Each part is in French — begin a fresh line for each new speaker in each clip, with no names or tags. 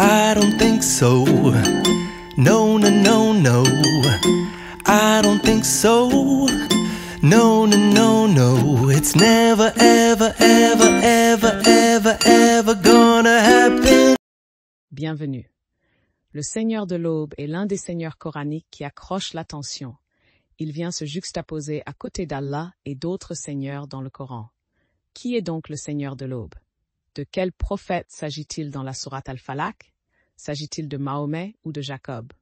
I don't think so. No, no, no, no. I don't think so. No, no, no, no. It's never, ever, ever, ever, ever, ever gonna happen.
Bienvenue. Le Seigneur de l'Aube est l'un des seigneurs coraniques qui accroche l'attention. Il vient se juxtaposer à côté d'Allah et d'autres seigneurs dans le Coran. Qui est donc le Seigneur de l'Aube? De quel prophète s'agit-il dans la sourate Al-Falaq? S'agit-il de Mahomet ou de Jacob?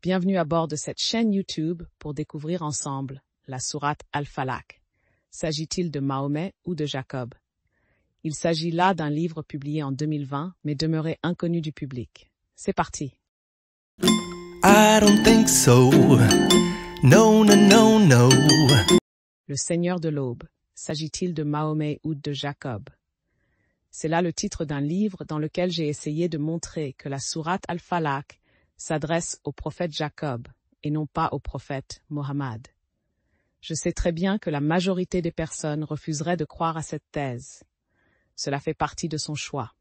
Bienvenue à bord de cette chaîne YouTube pour découvrir ensemble la sourate Al-Falaq. S'agit-il de Mahomet ou de Jacob? Il s'agit là d'un livre publié en 2020, mais demeuré inconnu du public. C'est parti.
I don't think so. No, no, no, no.
Le Seigneur de l'Aube. S'agit-il de Mahomet ou de Jacob? C'est là le titre d'un livre dans lequel j'ai essayé de montrer que la sourate Al-Falaq s'adresse au prophète Jacob et non pas au prophète Mohammed. Je sais très bien que la majorité des personnes refuseraient de croire à cette thèse. Cela fait partie de son choix.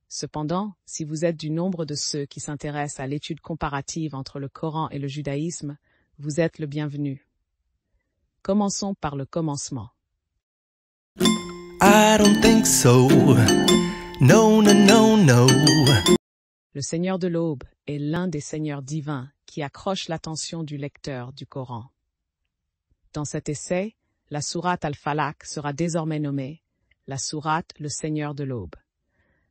Cependant, si vous êtes du nombre de ceux qui s'intéressent à l'étude comparative entre le Coran et le judaïsme, vous êtes le bienvenu. Commençons par le commencement.
I don't think so. No, no, no, no.
Le Seigneur de l'Aube est l'un des seigneurs divins qui accroche l'attention du lecteur du Coran. Dans cet essai, la sourate Al-Falaq sera désormais nommée la sourate Le Seigneur de l'Aube.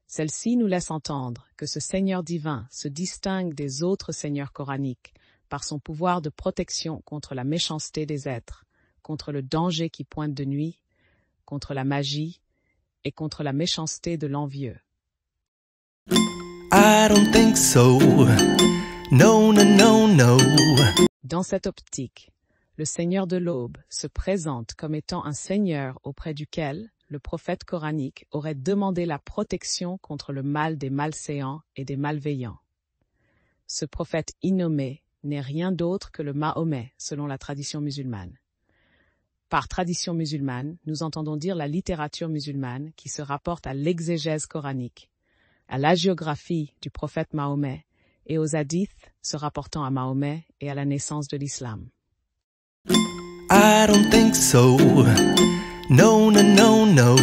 Celle-ci nous laisse entendre que ce Seigneur divin se distingue des autres seigneurs coraniques par son pouvoir de protection contre la méchanceté des êtres, contre le danger qui pointe de nuit, contre la magie et contre la méchanceté de l'envieux.
I don't think so. No, no, no, no.
Dans cette optique, le Seigneur de l'Aube se présente comme étant un seigneur auprès duquel le prophète coranique aurait demandé la protection contre le mal des malséants et des malveillants. Ce prophète innommé n'est rien d'autre que le Mahomet, selon la tradition musulmane. Par tradition musulmane, nous entendons dire la littérature musulmane qui se rapporte à l'exégèse coranique, à l'hagiographie du prophète Mahomet et aux hadiths se rapportant à Mahomet et à la naissance de l'islam.
I don't think so. No, no, no, no.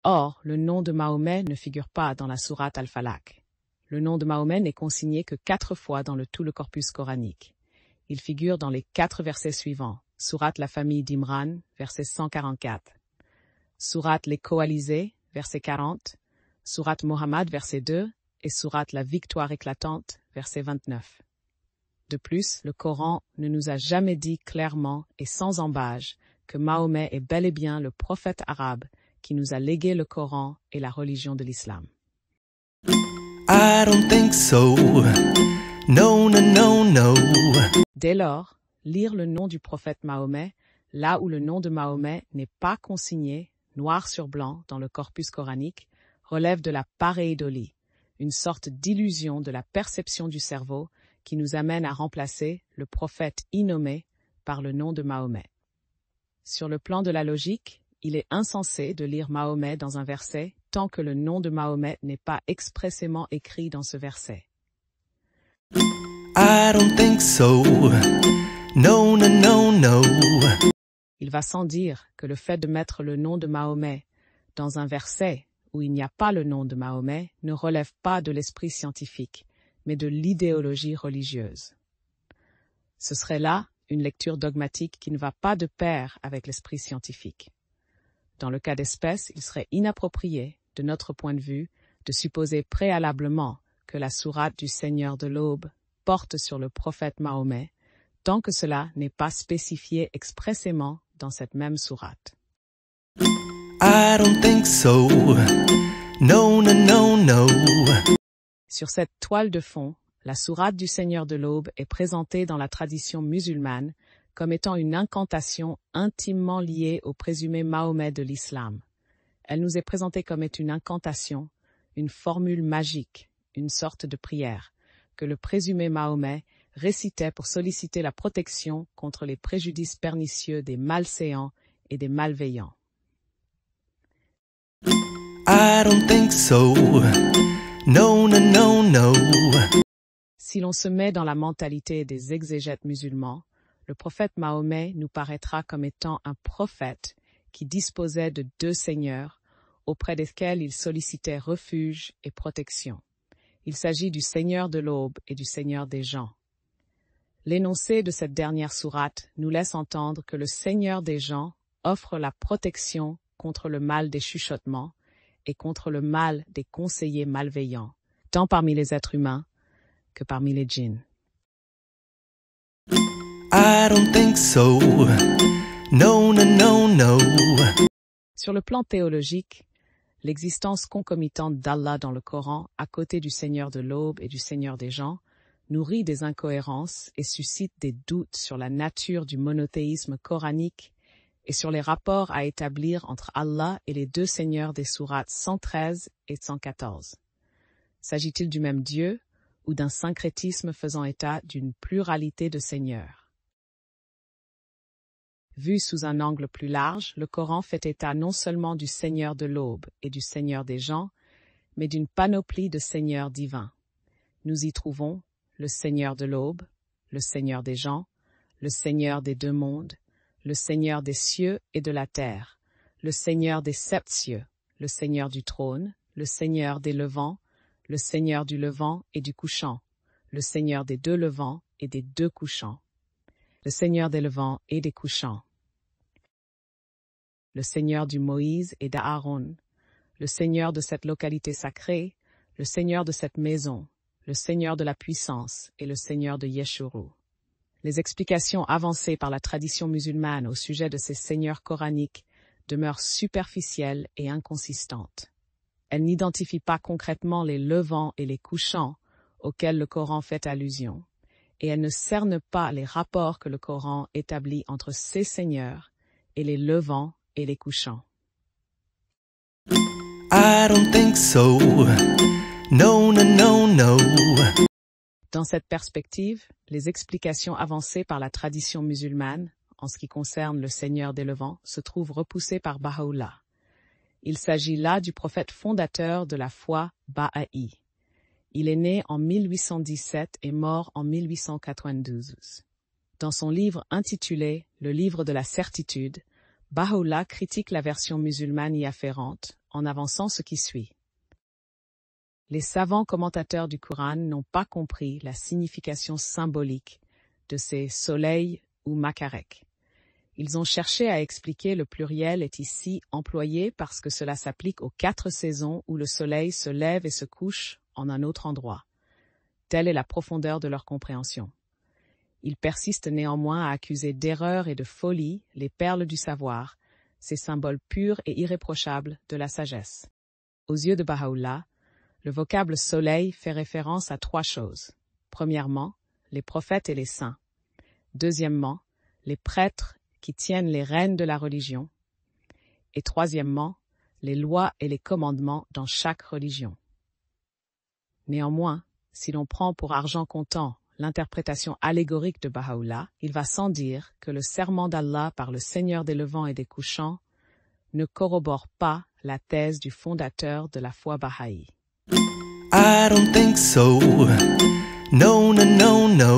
Or, le nom de Mahomet ne figure pas dans la sourate Al-Falaq. Le nom de Mahomet n'est consigné que 4 fois dans tout le corpus coranique. Il figure dans les 4 versets suivants. Sourate la famille d'Imran, verset 144. Sourate les coalisés, verset 40. Sourate Mohammed, verset 2. Et sourate la victoire éclatante, verset 29. De plus, le Coran ne nous a jamais dit clairement et sans embâge que Mahomet est bel et bien le prophète arabe qui nous a légué le Coran et la religion de l'islam.
I don't think so. No, no, no, no.
Dès lors, lire le nom du prophète Mahomet, là où le nom de Mahomet n'est pas consigné, noir sur blanc, dans le corpus coranique, relève de la pareidolie, une sorte d'illusion de la perception du cerveau qui nous amène à remplacer le prophète innommé par le nom de Mahomet. Sur le plan de la logique, il est insensé de lire Mahomet dans un verset tant que le nom de Mahomet n'est pas expressément écrit dans ce verset.
I don't think so. No, no, no, no.
Il va sans dire que le fait de mettre le nom de Mahomet dans un verset où il n'y a pas le nom de Mahomet ne relève pas de l'esprit scientifique, mais de l'idéologie religieuse. Ce serait là une lecture dogmatique qui ne va pas de pair avec l'esprit scientifique. Dans le cas d'espèce, il serait inapproprié, de notre point de vue, de supposer préalablement que la sourate du Seigneur de l'Aube porte sur le prophète Mahomet, tant que cela n'est pas spécifié expressément dans cette même sourate.
I don't think so. No, no, no, no.
Sur cette toile de fond, la sourate du Seigneur de l'Aube est présentée dans la tradition musulmane comme étant une incantation intimement liée au présumé Mahomet de l'islam. Elle nous est présentée comme étant une incantation, une formule magique, une sorte de prière, que le présumé Mahomet récitait pour solliciter la protection contre les préjudices pernicieux des malséants et des malveillants.
I don't think so. No, no,
Si l'on se met dans la mentalité des exégètes musulmans, le prophète Mahomet nous paraîtra comme étant un prophète qui disposait de 2 seigneurs auprès desquels il sollicitait refuge et protection. Il s'agit du Seigneur de l'aube et du Seigneur des gens. L'énoncé de cette dernière sourate nous laisse entendre que le Seigneur des gens offre la protection contre le mal des chuchotements et contre le mal des conseillers malveillants, tant parmi les êtres humains que parmi les djinns.
I don't think so. No, no, no, no.
Sur le plan théologique, l'existence concomitante d'Allah dans le Coran, à côté du Seigneur de l'aube et du Seigneur des gens, nourrit des incohérences et suscite des doutes sur la nature du monothéisme coranique et sur les rapports à établir entre Allah et les 2 seigneurs des sourates 113 et 114. S'agit-il du même Dieu ou d'un syncrétisme faisant état d'une pluralité de seigneurs? Vu sous un angle plus large, le Coran fait état non seulement du Seigneur de l'aube et du Seigneur des gens, mais d'une panoplie de seigneurs divins. Nous y trouvons le Seigneur de l'aube, le Seigneur des gens, le Seigneur des 2 mondes, le Seigneur des cieux et de la terre, le Seigneur des 7 cieux, le Seigneur du trône, le Seigneur des levants, le Seigneur du levant et du couchant, le Seigneur des 2 levants et des 2 couchants, le Seigneur des levants et des couchants, le Seigneur du Moïse et d'Aaron, le Seigneur de cette localité sacrée, le Seigneur de cette maison, le Seigneur de la puissance et le Seigneur de Yeshuru. Les explications avancées par la tradition musulmane au sujet de ces seigneurs coraniques demeurent superficielles et inconsistantes. Elles n'identifient pas concrètement les levants et les couchants auxquels le Coran fait allusion, et elles ne cernent pas les rapports que le Coran établit entre ces seigneurs et les levants et les couchants.
I don't think so. No, no, no, no.
Dans cette perspective, les explications avancées par la tradition musulmane, en ce qui concerne le Seigneur des levants, se trouvent repoussées par Baha'u'llah. Il s'agit là du prophète fondateur de la foi Baha'i. Il est né en 1817 et mort en 1892. Dans son livre intitulé « Le livre de la certitude », Baha'u'llah critique la version musulmane y afférente en avançant ce qui suit. Les savants commentateurs du Coran n'ont pas compris la signification symbolique de ces soleils ou makarek. Ils ont cherché à expliquer le pluriel est ici employé parce que cela s'applique aux 4 saisons où le soleil se lève et se couche en un autre endroit. Telle est la profondeur de leur compréhension. Ils persistent néanmoins à accuser d'erreur et de folie les perles du savoir, ces symboles purs et irréprochables de la sagesse. Aux yeux de Baha'u'llah, le vocable soleil fait référence à 3 choses. Premièrement, les prophètes et les saints. Deuxièmement, les prêtres qui tiennent les rênes de la religion. Et troisièmement, les lois et les commandements dans chaque religion. Néanmoins, si l'on prend pour argent comptant l'interprétation allégorique de Baha'u'llah, il va sans dire que le serment d'Allah par le Seigneur des levants et des couchants ne corrobore pas la thèse du fondateur de la foi Baha'i.
I don't think so. No, no, no, no.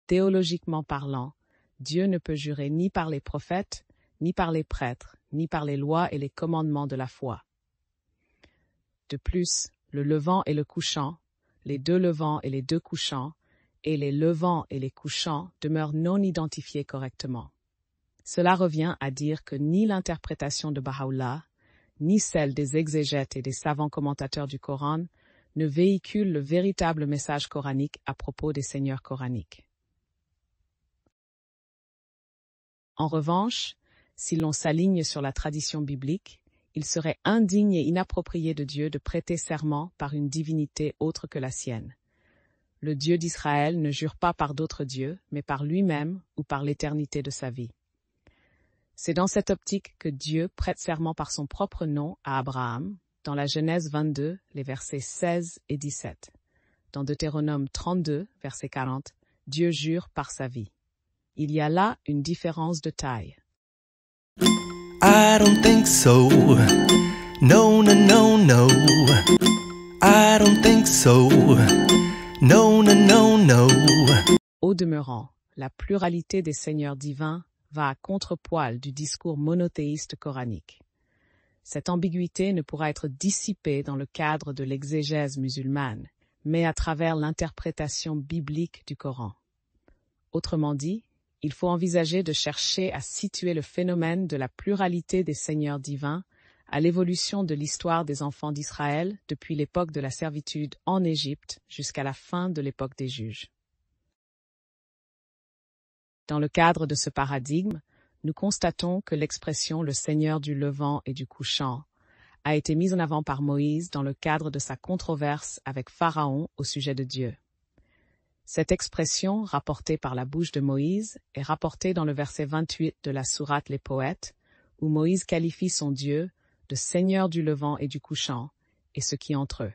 Théologiquement parlant, Dieu ne peut jurer ni par les prophètes, ni par les prêtres, ni par les lois et les commandements de la foi. De plus, le levant et le couchant, les 2 levants et les 2 couchants, et les levants et les couchants demeurent non identifiés correctement. Cela revient à dire que ni l'interprétation de Baha'u'llah, ni celle des exégètes et des savants commentateurs du Coran ne véhiculent le véritable message coranique à propos des seigneurs coraniques. En revanche, si l'on s'aligne sur la tradition biblique, il serait indigne et inapproprié de Dieu de prêter serment par une divinité autre que la sienne. Le Dieu d'Israël ne jure pas par d'autres dieux, mais par lui-même ou par l'éternité de sa vie. C'est dans cette optique que Dieu prête serment par son propre nom à Abraham, dans la Genèse 22, les versets 16 et 17. Dans Deutéronome 32, verset 40, Dieu jure par sa vie. Il y a là une différence de taille.
I don't think so. No, no, no, no. I don't think so. No, no,
demeurant, la pluralité des seigneurs divins va à contrepoil du discours monothéiste coranique. Cette ambiguïté ne pourra être dissipée dans le cadre de l'exégèse musulmane, mais à travers l'interprétation biblique du Coran. Autrement dit, il faut envisager de chercher à situer le phénomène de la pluralité des seigneurs divins à l'évolution de l'histoire des enfants d'Israël depuis l'époque de la servitude en Égypte jusqu'à la fin de l'époque des juges. Dans le cadre de ce paradigme, nous constatons que l'expression « le Seigneur du Levant et du Couchant » a été mise en avant par Moïse dans le cadre de sa controverse avec Pharaon au sujet de Dieu. Cette expression, rapportée par la bouche de Moïse, est rapportée dans le verset 28 de la sourate Les Poètes, où Moïse qualifie son Dieu de Seigneur du Levant et du Couchant, et ce qui est entre eux.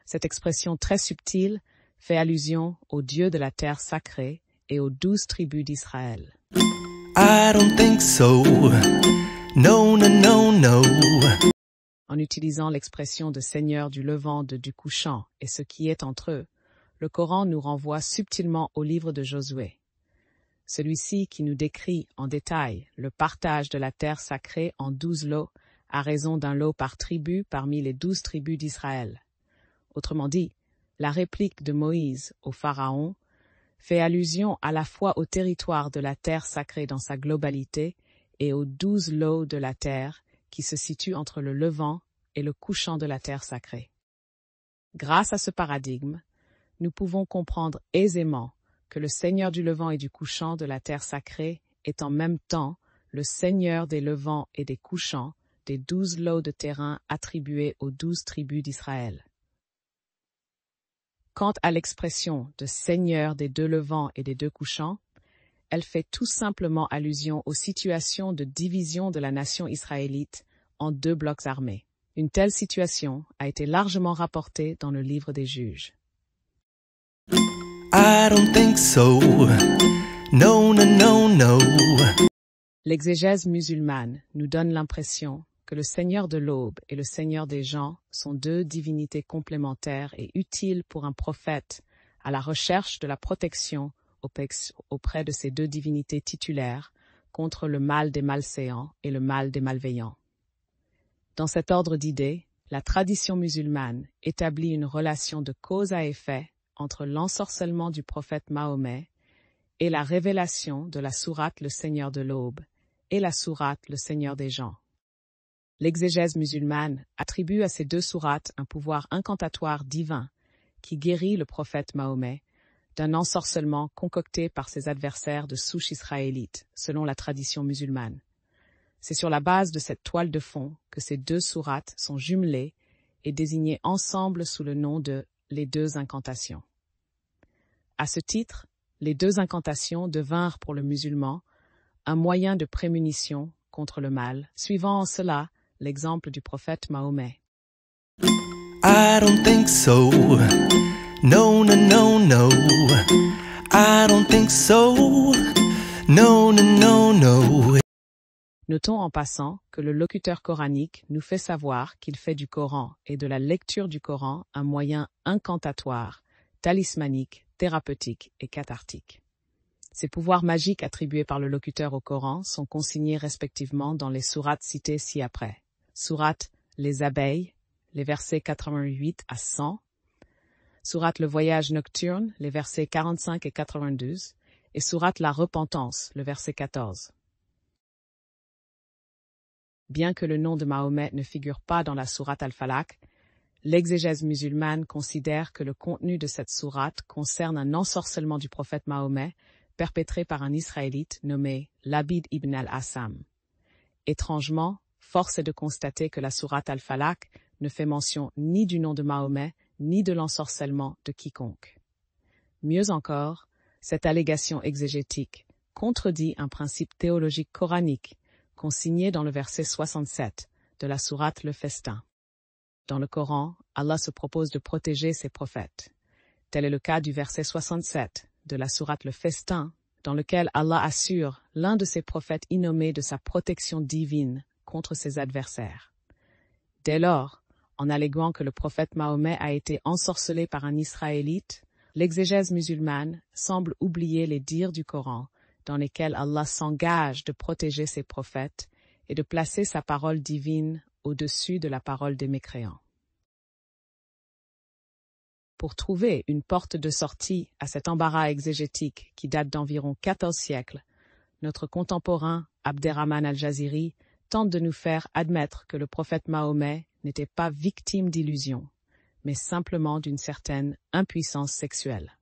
Cette expression très subtile fait allusion au Dieu de la terre sacrée et aux 12 tribus d'Israël.
I don't think so. No, no, no, no.
En utilisant l'expression de Seigneur du Levant du Couchant et ce qui est entre eux, le Coran nous renvoie subtilement au livre de Josué. Celui-ci qui nous décrit en détail le partage de la terre sacrée en 12 lots, à raison d'un lot par tribu parmi les 12 tribus d'Israël. Autrement dit, la réplique de Moïse au Pharaon fait allusion à la fois au territoire de la terre sacrée dans sa globalité et aux 12 lots de la terre qui se situent entre le levant et le couchant de la terre sacrée. Grâce à ce paradigme, nous pouvons comprendre aisément que le Seigneur du levant et du couchant de la terre sacrée est en même temps le Seigneur des levants et des couchants des 12 lots de terrain attribués aux 12 tribus d'Israël. Quant à l'expression de Seigneur des deux levants et des deux couchants, elle fait tout simplement allusion aux situations de division de la nation israélite en 2 blocs armés. Une telle situation a été largement rapportée dans le livre des Juges.
I don't think so. No, no, no, no.
L'exégèse musulmane nous donne l'impression que le Seigneur de l'aube et le Seigneur des gens sont 2 divinités complémentaires et utiles pour un prophète à la recherche de la protection auprès de ces 2 divinités titulaires contre le mal des malséants et le mal des malveillants. Dans cet ordre d'idées, la tradition musulmane établit une relation de cause à effet entre l'ensorcellement du prophète Mahomet et la révélation de la sourate Le Seigneur de l'aube et la sourate Le Seigneur des gens. L'exégèse musulmane attribue à ces 2 sourates un pouvoir incantatoire divin qui guérit le prophète Mahomet d'un ensorcellement concocté par ses adversaires de souche israélite, selon la tradition musulmane. C'est sur la base de cette toile de fond que ces 2 sourates sont jumelées et désignées ensemble sous le nom de les 2 incantations. À ce titre, les 2 incantations devinrent pour le musulman un moyen de prémunition contre le mal, suivant en cela l'exemple du prophète Mahomet.
I don't think so. No, no, no, no. I don't think so. No, no, no, no.
Notons en passant que le locuteur coranique nous fait savoir qu'il fait du Coran et de la lecture du Coran un moyen incantatoire, talismanique, thérapeutique et cathartique. Ces pouvoirs magiques attribués par le locuteur au Coran sont consignés respectivement dans les sourates citées ci-après. Sourate Les Abeilles, les versets 88 à 100, sourate Le Voyage nocturne, les versets 45 et 92, et sourate La Repentance, le verset 14. Bien que le nom de Mahomet ne figure pas dans la sourate Al-Falaq, l'exégèse musulmane considère que le contenu de cette sourate concerne un ensorcellement du prophète Mahomet perpétré par un Israélite nommé Labid ibn al-Assam. Étrangement, force est de constater que la sourate Al-Falaq ne fait mention ni du nom de Mahomet, ni de l'ensorcellement de quiconque. Mieux encore, cette allégation exégétique contredit un principe théologique coranique consigné dans le verset 67 de la sourate Le Festin. Dans le Coran, Allah se propose de protéger ses prophètes. Tel est le cas du verset 67 de la sourate Le Festin, dans lequel Allah assure l'un de ses prophètes innommés de sa protection divine contre ses adversaires. Dès lors, en alléguant que le prophète Mahomet a été ensorcelé par un Israélite, L'exégèse musulmane semble oublier les dires du Coran dans lesquels Allah s'engage de protéger ses prophètes et de placer sa parole divine au-dessus de la parole des mécréants. Pour trouver une porte de sortie à cet embarras exégétique qui date d'environ 14 siècles, notre contemporain Abderrahman al-Jaziri tente de nous faire admettre que le prophète Mahomet n'était pas victime d'illusions, mais simplement d'une certaine impuissance sexuelle.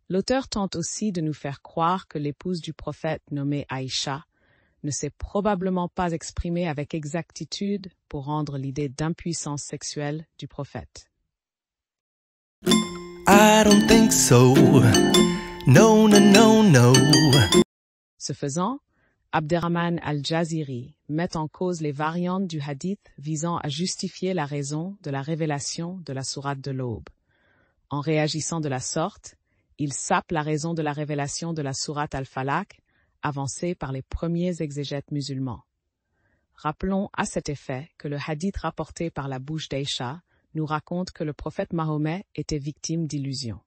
L'auteur tente aussi de nous faire croire que l'épouse du prophète nommée Aïcha ne s'est probablement pas exprimée avec exactitude pour rendre l'idée d'impuissance sexuelle du prophète.
I don't think so. No, no, no, no.
Ce faisant, Abderrahman al-Jaziri met en cause les variantes du hadith visant à justifier la raison de la révélation de la sourate de l'Aube. En réagissant de la sorte, il sape la raison de la révélation de la sourate al-Falaq, avancée par les premiers exégètes musulmans. Rappelons à cet effet que le hadith rapporté par la bouche d'Aïcha nous raconte que le prophète Mahomet était victime d'illusions.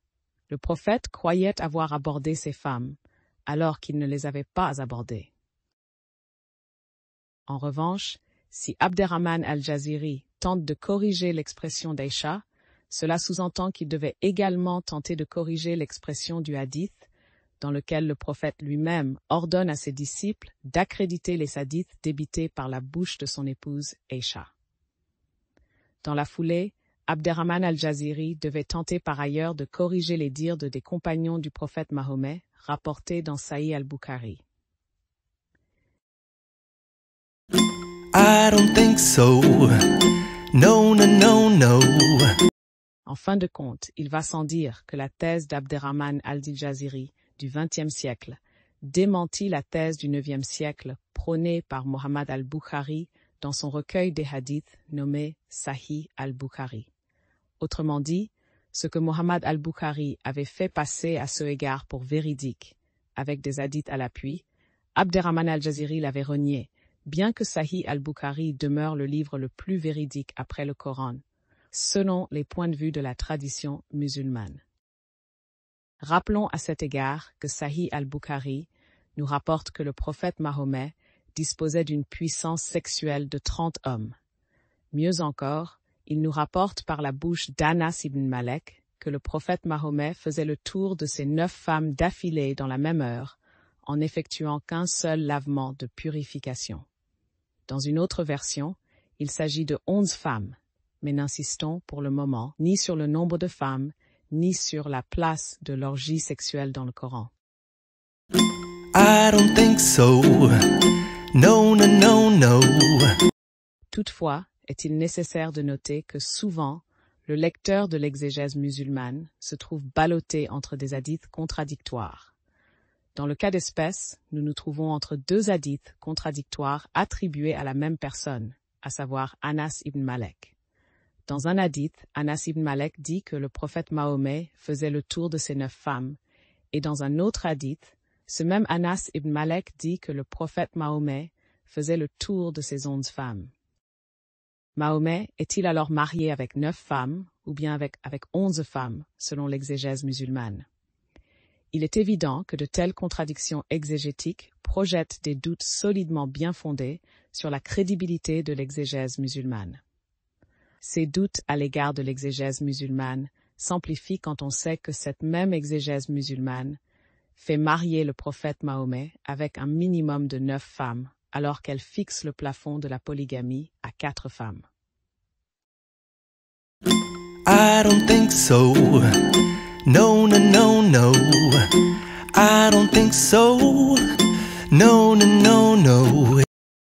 Le prophète croyait avoir abordé ces femmes, alors qu'il ne les avait pas abordées. En revanche, si Abderrahman al-Jaziri tente de corriger l'expression d'Aïcha, cela sous-entend qu'il devait également tenter de corriger l'expression du hadith, dans lequel le prophète lui-même ordonne à ses disciples d'accréditer les hadiths débités par la bouche de son épouse Aïcha. Dans la foulée, Abderrahman al-Jaziri devait tenter par ailleurs de corriger les dires de des compagnons du prophète Mahomet, rapportés dans Sahih al-Bukhari.
I don't think so. No, no, no, no.
En fin de compte, il va sans dire que la thèse d'Abderrahman al-Jaziri du XXe siècle démentit la thèse du IXe siècle prônée par Mohammed al-Bukhari dans son recueil des hadiths nommé Sahih al-Bukhari. Autrement dit, ce que Mohammed al-Bukhari avait fait passer à ce égard pour véridique, avec des hadiths à l'appui, Abderrahman al-Jaziri l'avait renié, bien que Sahih al-Bukhari demeure le livre le plus véridique après le Coran, selon les points de vue de la tradition musulmane. Rappelons à cet égard que Sahih al-Bukhari nous rapporte que le prophète Mahomet disposait d'une puissance sexuelle de 30 hommes. Mieux encore, il nous rapporte par la bouche d'Anas ibn Malek que le prophète Mahomet faisait le tour de ces 9 femmes d'affilée dans la même heure, en n'effectuant qu'un seul lavement de purification. Dans une autre version, il s'agit de 11 femmes, mais n'insistons pour le moment ni sur le nombre de femmes, ni sur la place de l'orgie sexuelle dans le Coran.
I don't think so. No, no, no, no.
Toutefois, est-il nécessaire de noter que souvent, le lecteur de l'exégèse musulmane se trouve ballotté entre des hadiths contradictoires. Dans le cas d'espèce, nous nous trouvons entre 2 hadiths contradictoires attribués à la même personne, à savoir Anas ibn Malek. Dans un hadith, Anas ibn Malek dit que le prophète Mahomet faisait le tour de ces 9 femmes, et dans un autre hadith, ce même Anas ibn Malek dit que le prophète Mahomet faisait le tour de ces 11 femmes. Mahomet est-il alors marié avec 9 femmes, ou bien avec 11 femmes, selon l'exégèse musulmane? Il est évident que de telles contradictions exégétiques projettent des doutes solidement bien fondés sur la crédibilité de l'exégèse musulmane. Ces doutes à l'égard de l'exégèse musulmane s'amplifient quand on sait que cette même exégèse musulmane fait marier le prophète Mahomet avec un minimum de 9 femmes, alors qu'elle fixe le plafond de la polygamie à 4 femmes.
I don't think so. No, no, no, no. I don't think so. No, no, no, no.